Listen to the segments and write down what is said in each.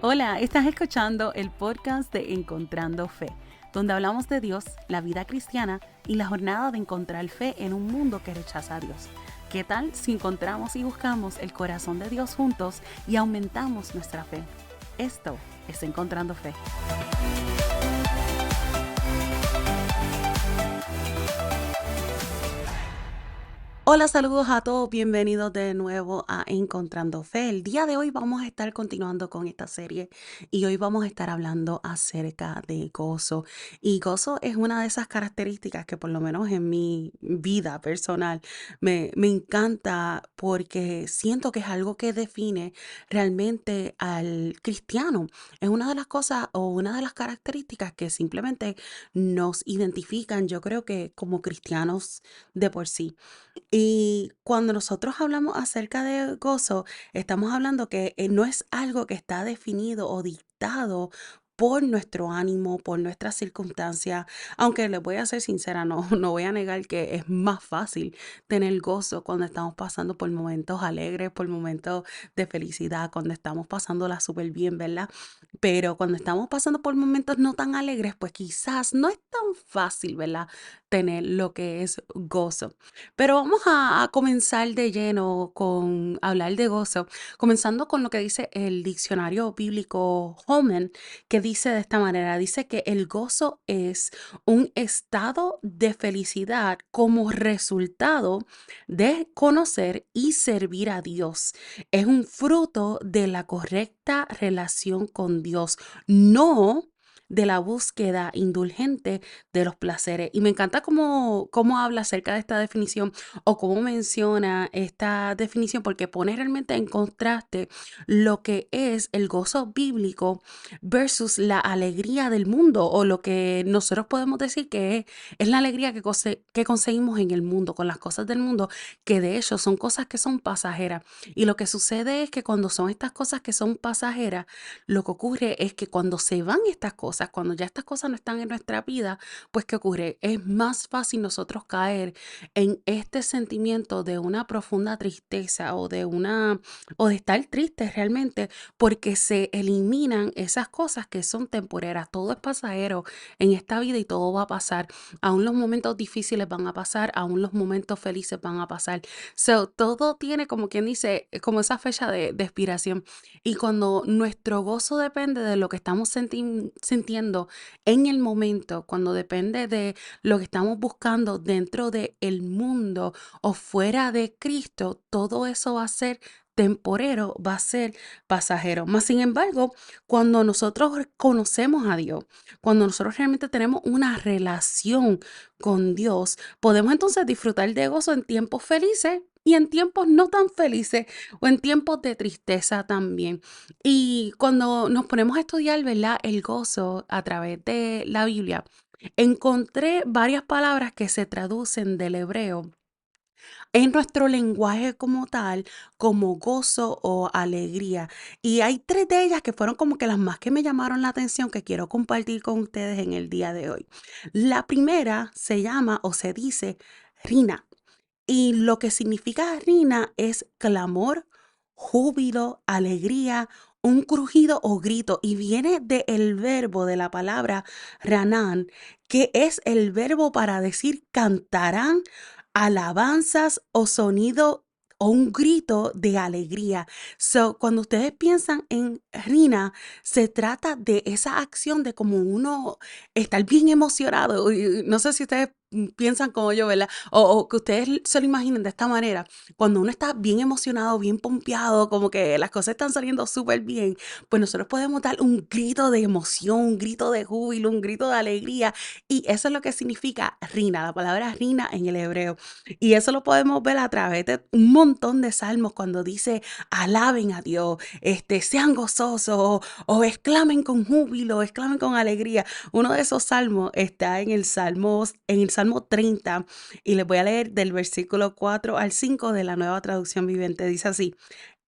Hola, estás escuchando el podcast de Encontrando Fe, donde hablamos de Dios, la vida cristiana y la jornada de encontrar fe en un mundo que rechaza a Dios. ¿Qué tal si encontramos y buscamos el corazón de Dios juntos y aumentamos nuestra fe? Esto es Encontrando Fe. Hola, saludos a todos, bienvenidos de nuevo a Encontrando Fe. El día de hoy vamos a estar continuando con esta serie y hoy vamos a estar hablando acerca de gozo. Y gozo es una de esas características que por lo menos en mi vida personal me encanta porque siento que es algo que define realmente al cristiano. Es una de las cosas o una de las características que simplemente nos identifican, yo creo que como cristianos de por sí. Y cuando nosotros hablamos acerca de gozo, estamos hablando que no es algo que está definido o dictado por nuestro ánimo, por nuestras circunstancias, aunque les voy a ser sincera, no, no voy a negar que es más fácil tener gozo cuando estamos pasando por momentos alegres, por momentos de felicidad, cuando estamos pasándola súper bien, ¿verdad? Pero cuando estamos pasando por momentos no tan alegres, pues quizás no es tan fácil, ¿verdad? Tener lo que es gozo. Pero vamos a comenzar de lleno con hablar de gozo, comenzando con lo que dice el diccionario bíblico Holman, que dice de esta manera, dice que el gozo es un estado de felicidad como resultado de conocer y servir a Dios. Es un fruto de la correcta relación con Dios, no de la búsqueda indulgente de los placeres. Y me encanta cómo habla acerca de esta definición o cómo menciona esta definición, porque pone realmente en contraste lo que es el gozo bíblico versus la alegría del mundo, o lo que nosotros podemos decir que es la alegría que conseguimos en el mundo, con las cosas del mundo, que de hecho son cosas que son pasajeras. Y lo que sucede es que cuando son estas cosas que son pasajeras, lo que ocurre es que cuando se van estas cosas, cuando ya estas cosas no están en nuestra vida, pues ¿qué ocurre? Es más fácil nosotros caer en este sentimiento de una profunda tristeza o de estar tristes realmente, porque se eliminan esas cosas que son temporeras. Todo es pasajero en esta vida y todo va a pasar. Aún los momentos difíciles van a pasar, aún los momentos felices van a pasar. So, todo tiene, como quien dice, como esa fecha de expiración. Y cuando nuestro gozo depende de lo que estamos sintiendo en el momento, cuando depende de lo que estamos buscando dentro del mundo o fuera de Cristo, todo eso va a ser temporero, va a ser pasajero. Más sin embargo, cuando nosotros conocemos a Dios, cuando nosotros realmente tenemos una relación con Dios, podemos entonces disfrutar de gozo en tiempos felices y en tiempos no tan felices o en tiempos de tristeza también. Y cuando nos ponemos a estudiar, ¿verdad? El gozo a través de la Biblia, encontré varias palabras que se traducen del hebreo en nuestro lenguaje como tal, como gozo o alegría. Y hay tres de ellas que fueron como que las más que me llamaron la atención, que quiero compartir con ustedes en el día de hoy. La primera se llama o se dice rina. Y lo que significa rina es clamor, júbilo, alegría, un crujido o grito. Y viene del verbo de la palabra ranán, que es el verbo para decir cantarán, alabanzas o sonido o un grito de alegría. So, cuando ustedes piensan en rina, se trata de esa acción de como uno estar bien emocionado. Y no sé si ustedes piensan como yo, ¿verdad? O que ustedes se lo imaginen de esta manera, cuando uno está bien emocionado, bien pompeado, como que las cosas están saliendo súper bien, pues nosotros podemos dar un grito de emoción, un grito de júbilo, un grito de alegría, y eso es lo que significa rina, la palabra rina en el hebreo. Y eso lo podemos ver a través de un montón de salmos cuando dice, alaben a Dios, sean gozosos, o exclamen con júbilo, exclamen con alegría. Uno de esos salmos está en el Salmo 30, y les voy a leer del versículo 4 al 5 de la Nueva Traducción Viviente. Dice así: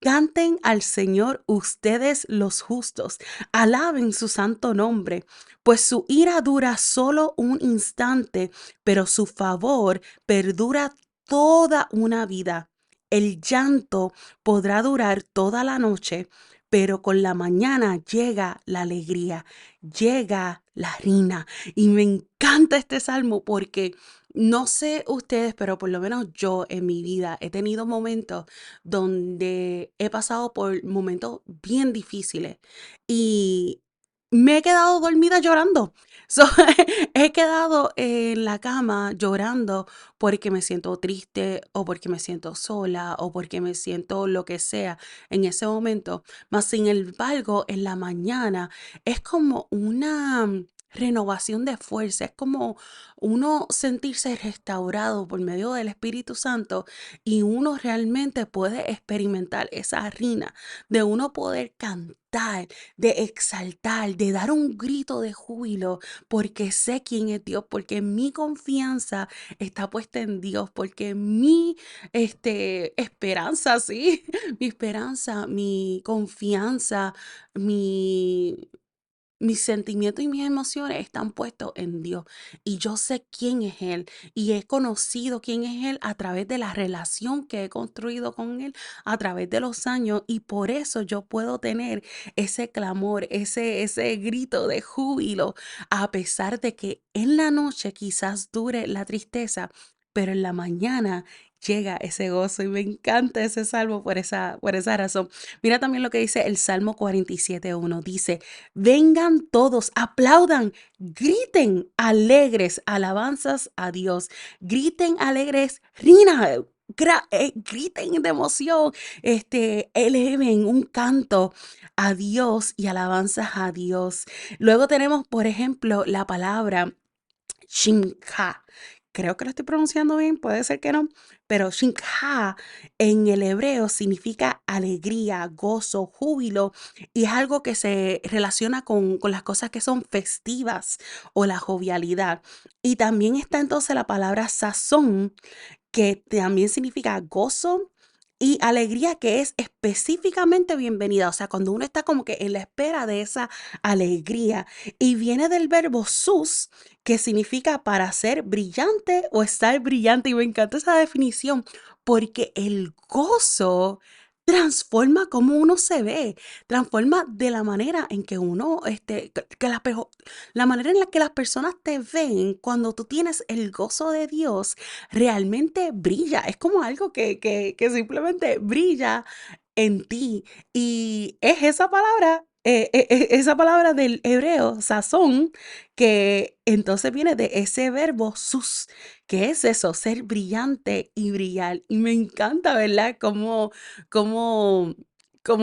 Canten al Señor ustedes los justos, alaben su santo nombre, pues su ira dura solo un instante, pero su favor perdura toda una vida. El llanto podrá durar toda la noche, pero con la mañana llega la alegría, llega la rina. Y me encanta este salmo porque no sé ustedes, pero por lo menos yo en mi vida he tenido momentos donde he pasado por momentos bien difíciles y me he quedado dormida llorando. So, he quedado en la cama llorando porque me siento triste o porque me siento sola o porque me siento lo que sea en ese momento. Mas sin embargo, en la mañana es como una renovación de fuerza, es como uno sentirse restaurado por medio del Espíritu Santo y uno realmente puede experimentar esa rina de uno poder cantar, de exaltar, de dar un grito de júbilo, porque sé quién es Dios, porque mi confianza está puesta en Dios, porque mi esperanza, sí, mi esperanza, mi confianza, mi mis sentimientos y mis emociones están puestos en Dios y yo sé quién es Él y he conocido quién es Él a través de la relación que he construido con Él a través de los años y por eso yo puedo tener ese clamor, ese grito de júbilo a pesar de que en la noche quizás dure la tristeza, pero en la mañana llega ese gozo y me encanta ese salmo por esa razón. Mira también lo que dice el Salmo 47:1. Dice, vengan todos, aplaudan, griten alegres alabanzas a Dios, griten alegres, rina, griten de emoción, eleven un canto a Dios y alabanzas a Dios. Luego tenemos, por ejemplo, la palabra Shinja. Creo que lo estoy pronunciando bien, puede ser que no, pero Shinja en el hebreo significa alegría, gozo, júbilo y es algo que se relaciona con las cosas que son festivas o la jovialidad. Y también está entonces la palabra sazón, que también significa gozo y alegría, que es específicamente bienvenida. O sea, cuando uno está como que en la espera de esa alegría y viene del verbo sus, que significa para ser brillante o estar brillante. Y me encanta esa definición porque el gozo transforma cómo uno se ve, transforma de la manera en que uno, la manera en la que las personas te ven cuando tú tienes el gozo de Dios realmente brilla. Es como algo que simplemente brilla en ti. Y es esa palabra, esa palabra del hebreo, sazón, que entonces viene de ese verbo sus, que es eso, ser brillante y brillar. Y me encanta, ¿verdad? Cómo, cómo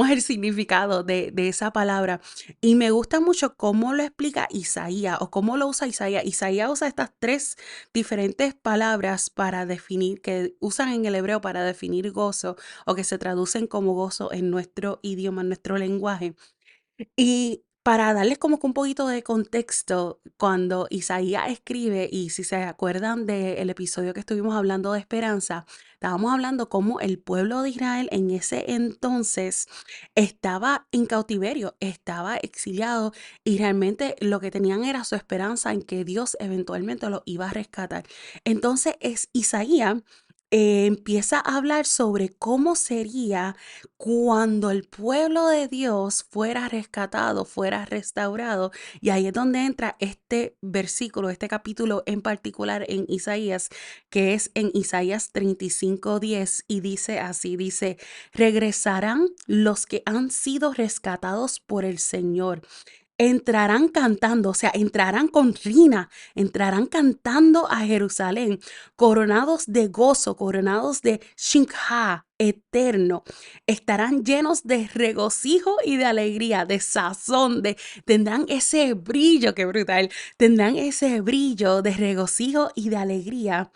es el significado de esa palabra. Y me gusta mucho cómo lo explica Isaías o cómo lo usa Isaías. Isaías usa estas tres diferentes palabras para definir, que usan en el hebreo para definir gozo o que se traducen como gozo en nuestro idioma, en nuestro lenguaje. Y para darles como que un poquito de contexto, cuando Isaías escribe, y si se acuerdan del episodio que estuvimos hablando de esperanza, estábamos hablando cómo el pueblo de Israel en ese entonces estaba en cautiverio, estaba exiliado y realmente lo que tenían era su esperanza en que Dios eventualmente lo iba a rescatar. Entonces es Isaías empieza a hablar sobre cómo sería cuando el pueblo de Dios fuera rescatado, fuera restaurado, y ahí es donde entra este versículo, este capítulo en particular en Isaías, que es en Isaías 35:10, y dice así, dice, regresarán los que han sido rescatados por el Señor. Entrarán cantando, o sea, entrarán con rina, entrarán cantando a Jerusalén, coronados de gozo, coronados de Shinja eterno. Estarán llenos de regocijo y de alegría, de sazón, tendrán ese brillo, qué brutal, tendrán ese brillo de regocijo y de alegría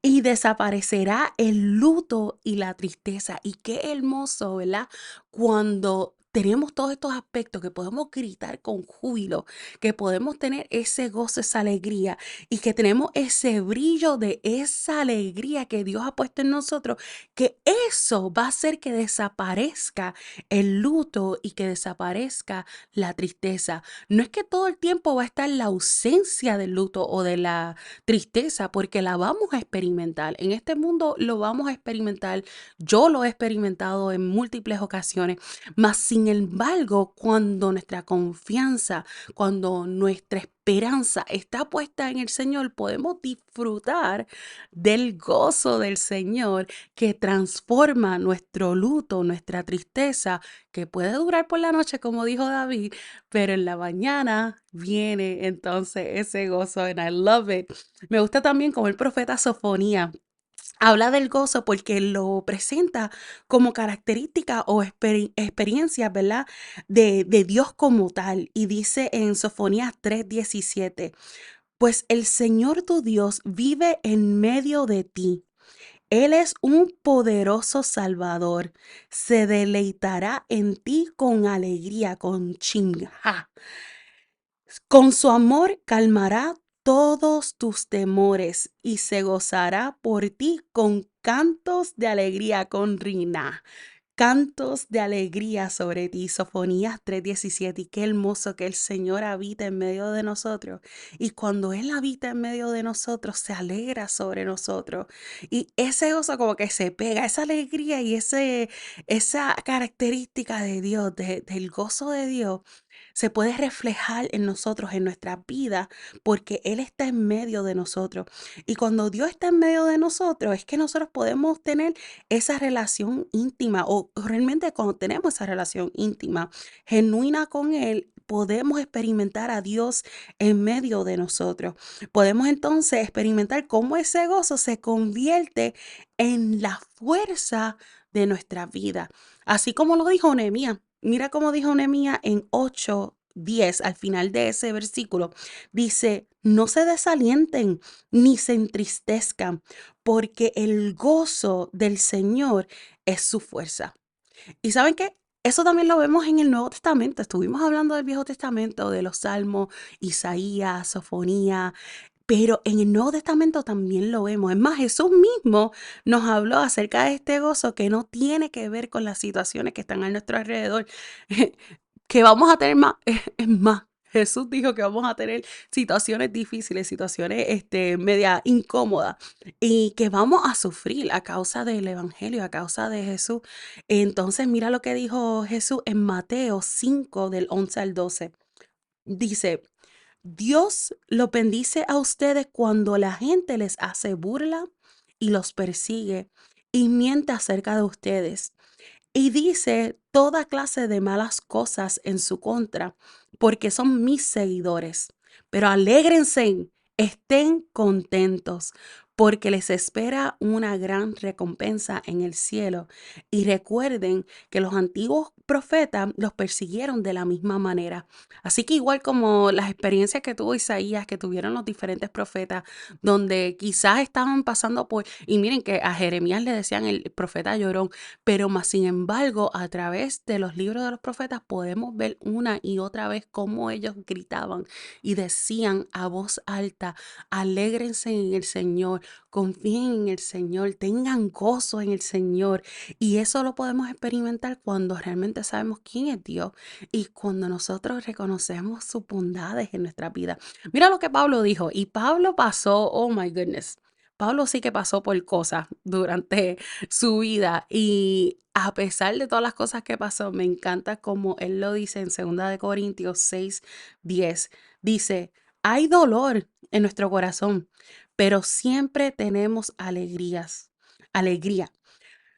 y desaparecerá el luto y la tristeza. Y qué hermoso, ¿verdad? Cuando tenemos todos estos aspectos que podemos gritar con júbilo, que podemos tener ese gozo, esa alegría y que tenemos ese brillo de esa alegría que Dios ha puesto en nosotros, que eso va a hacer que desaparezca el luto y que desaparezca la tristeza. No es que todo el tiempo va a estar la ausencia del luto o de la tristeza, porque la vamos a experimentar. En este mundo lo vamos a experimentar. Yo lo he experimentado en múltiples ocasiones, mas sin Sin embargo, cuando nuestra confianza, cuando nuestra esperanza está puesta en el Señor, podemos disfrutar del gozo del Señor que transforma nuestro luto, nuestra tristeza, que puede durar por la noche, como dijo David, pero en la mañana viene entonces ese gozo, and I love it. Me gusta también como el profeta Sofonía habla del gozo porque lo presenta como característica o experiencia, ¿verdad? De Dios como tal. Y dice en Sofonías 3:17, pues el Señor tu Dios vive en medio de ti. Él es un poderoso Salvador. Se deleitará en ti con alegría, con chinga. Con su amor calmará todos tus temores y se gozará por ti con cantos de alegría, con rina. Cantos de alegría sobre ti, Sofonías 3:17. Y qué hermoso que el Señor habita en medio de nosotros. Y cuando Él habita en medio de nosotros, se alegra sobre nosotros. Y ese gozo como que se pega, esa alegría y esa característica de Dios, del gozo de Dios, se puede reflejar en nosotros, en nuestra vida, porque Él está en medio de nosotros. Y cuando Dios está en medio de nosotros, es que nosotros podemos tener esa relación íntima o realmente cuando tenemos esa relación íntima, genuina con Él, podemos experimentar a Dios en medio de nosotros. Podemos entonces experimentar cómo ese gozo se convierte en la fuerza de nuestra vida. Así como lo dijo Nehemías. Mira cómo dijo Nehemías en 8:10 al final de ese versículo. Dice, no se desalienten ni se entristezcan, porque el gozo del Señor es su fuerza. ¿Y saben qué? Eso también lo vemos en el Nuevo Testamento. Estuvimos hablando del Viejo Testamento, de los Salmos, Isaías, Sofonía, pero en el Nuevo Testamento también lo vemos. Es más, Jesús mismo nos habló acerca de este gozo que no tiene que ver con las situaciones que están a nuestro alrededor, que vamos a tener más, es más. Jesús dijo que vamos a tener situaciones difíciles, situaciones media incómodas y que vamos a sufrir a causa del Evangelio, a causa de Jesús. Entonces, mira lo que dijo Jesús en Mateo 5 del 11 al 12. Dice, Dios lo bendice a ustedes cuando la gente les hace burla y los persigue y miente acerca de ustedes y dice toda clase de malas cosas en su contra, porque son mis seguidores. Pero alégrense, estén contentos, porque les espera una gran recompensa en el cielo. Y recuerden que los antiguos profetas los persiguieron de la misma manera. Así que igual como las experiencias que tuvo Isaías, que tuvieron los diferentes profetas, donde quizás estaban pasando por, y miren que a Jeremías le decían el profeta llorón, pero más sin embargo, a través de los libros de los profetas podemos ver una y otra vez cómo ellos gritaban y decían a voz alta, alégrense en el Señor, confíen en el Señor, tengan gozo en el Señor. Y eso lo podemos experimentar cuando realmente sabemos quién es Dios y cuando nosotros reconocemos sus bondades en nuestra vida. Mira lo que Pablo dijo, y Pablo pasó, oh my goodness. Pablo sí que pasó por cosas durante su vida y a pesar de todas las cosas que pasó, me encanta como él lo dice en 2 Corintios 6:10. Dice, hay dolor en nuestro corazón, pero siempre tenemos alegría.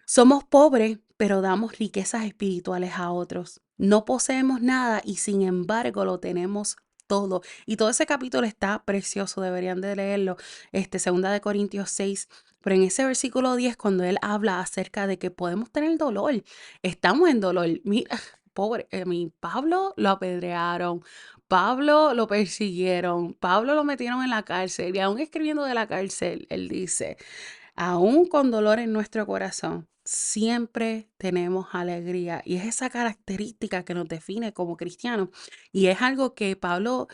Somos pobres, pero damos riquezas espirituales a otros. No poseemos nada y sin embargo lo tenemos todo. Y todo ese capítulo está precioso, deberían de leerlo. 2 Corintios 6. Pero en ese versículo 10, cuando él habla acerca de que podemos tener dolor, estamos en dolor. Mira, pobre, mi Pablo lo apedrearon, Pablo lo persiguieron, Pablo lo metieron en la cárcel y aún escribiendo de la cárcel, él dice, aún con dolor en nuestro corazón, siempre tenemos alegría y es esa característica que nos define como cristianos y es algo que Pablo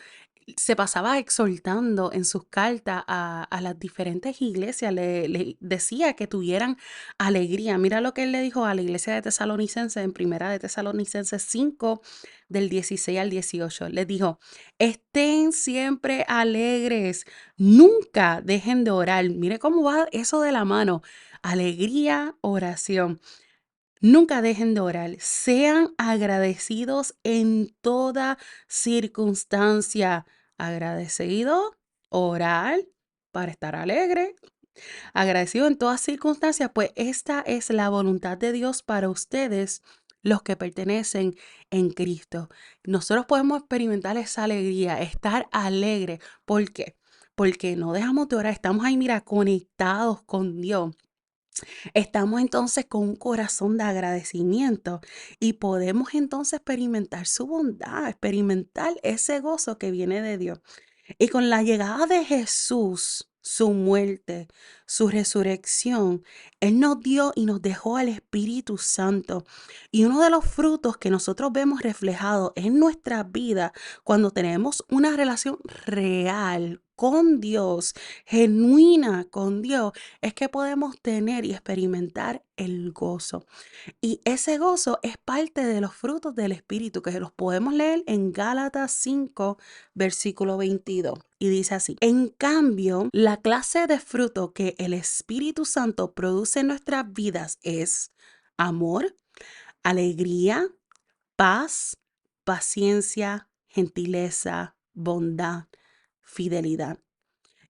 se pasaba exhortando en sus cartas a las diferentes iglesias, le decía que tuvieran alegría. Mira lo que él le dijo a la iglesia de Tesalonicenses en Primera de Tesalonicenses 5 del 16 al 18. Les dijo, estén siempre alegres, nunca dejen de orar. Mire cómo va eso de la mano. Alegría, oración. Nunca dejen de orar. Sean agradecidos en toda circunstancia. Agradecido, orar para estar alegre. Agradecido en todas circunstancias, pues esta es la voluntad de Dios para ustedes, los que pertenecen en Cristo. Nosotros podemos experimentar esa alegría, estar alegre. ¿Por qué? Porque no dejamos de orar, estamos ahí, mira, conectados con Dios. Estamos entonces con un corazón de agradecimiento y podemos entonces experimentar su bondad, experimentar ese gozo que viene de Dios. Y con la llegada de Jesús, su muerte, su resurrección, Él nos dio y nos dejó al Espíritu Santo. Y uno de los frutos que nosotros vemos reflejados en nuestra vida cuando tenemos una relación real con Dios, genuina con Dios, es que podemos tener y experimentar el gozo. Y ese gozo es parte de los frutos del Espíritu, que los podemos leer en Gálatas 5, versículo 22. Y dice así: en cambio, la clase de fruto que el Espíritu Santo produce en nuestras vidas es amor, alegría, paz, paciencia, gentileza, bondad, fidelidad.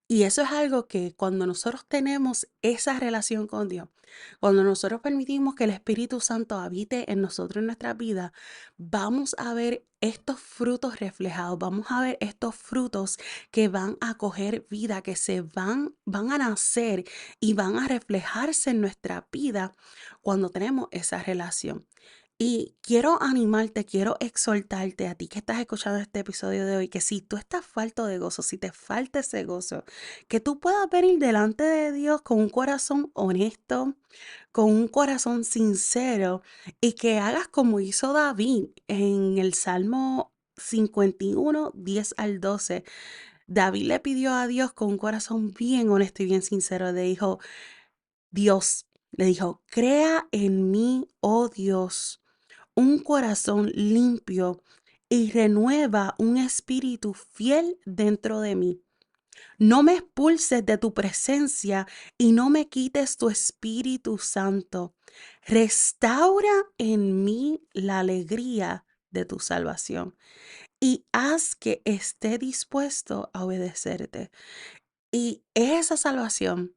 Y eso es algo que cuando nosotros tenemos esa relación con Dios, cuando nosotros permitimos que el Espíritu Santo habite en nosotros, en nuestra vida, vamos a ver estos frutos reflejados, vamos a ver estos frutos que van a coger vida, que van a nacer y van a reflejarse en nuestra vida cuando tenemos esa relación. Y quiero animarte, quiero exhortarte a ti que estás escuchando este episodio de hoy, que si tú estás falto de gozo, si te falta ese gozo, que tú puedas venir delante de Dios con un corazón honesto, con un corazón sincero y que hagas como hizo David en el Salmo 51, 10 al 12. David le pidió a Dios con un corazón bien honesto y bien sincero. Le dijo, crea en mí, oh Dios, un corazón limpio y renueva un espíritu fiel dentro de mí. No me expulses de tu presencia y no me quites tu Espíritu Santo. Restaura en mí la alegría de tu salvación y haz que esté dispuesto a obedecerte. Y esa salvación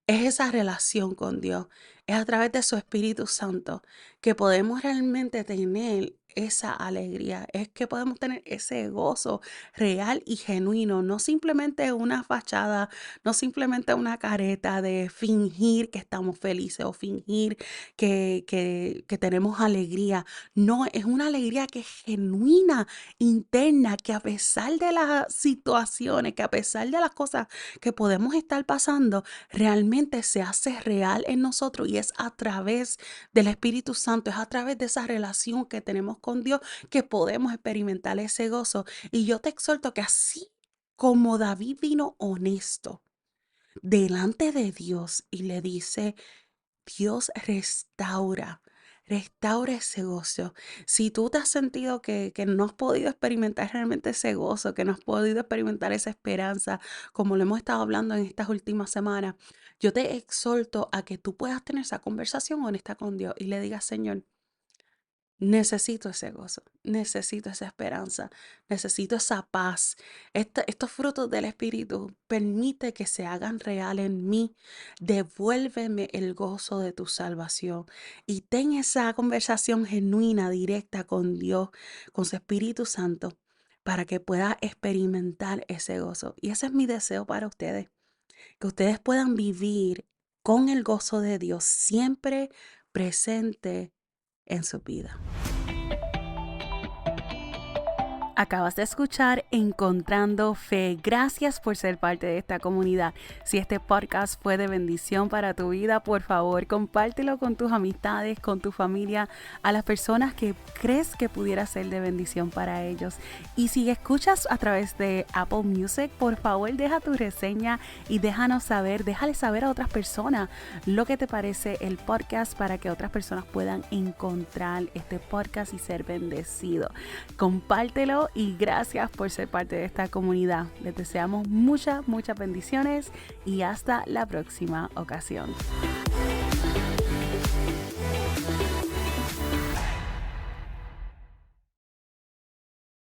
es esa relación con Dios. Es a través de su Espíritu Santo que podemos realmente tener esa alegría. Es que podemos tener ese gozo real y genuino. No simplemente una fachada, no simplemente una careta de fingir que estamos felices o fingir que tenemos alegría. No, es una alegría que es genuina, interna, que a pesar de las situaciones, que a pesar de las cosas que podemos estar pasando, realmente se hace real en nosotros y es a través del Espíritu Santo, es a través de esa relación que tenemos con Dios que podemos experimentar ese gozo. Y yo te exhorto que así como David vino honesto delante de Dios y le dice, Dios restaura ese gozo. Si tú te has sentido que no has podido experimentar realmente ese gozo, que no has podido experimentar esa esperanza, como lo hemos estado hablando en estas últimas semanas, yo te exhorto a que tú puedas tener esa conversación honesta con Dios y le digas, Señor, necesito ese gozo, necesito esa esperanza, necesito esa paz. Estos frutos del Espíritu permite que se hagan real en mí. Devuélveme el gozo de tu salvación y ten esa conversación genuina, directa con Dios, con su Espíritu Santo, para que pueda experimentar ese gozo. Y ese es mi deseo para ustedes, que ustedes puedan vivir con el gozo de Dios siempre presente en su vida. Acabas de escuchar Encontrando Fe. Gracias por ser parte de esta comunidad. Si este podcast fue de bendición para tu vida, por favor, compártelo con tus amistades, con tu familia, a las personas que crees que pudiera ser de bendición para ellos. Y si escuchas a través de Apple Music, por favor, deja tu reseña y déjanos saber, déjale saber a otras personas lo que te parece el podcast para que otras personas puedan encontrar este podcast y ser bendecidos. Compártelo y gracias por ser parte de esta comunidad. Les deseamos muchas bendiciones y hasta la próxima ocasión.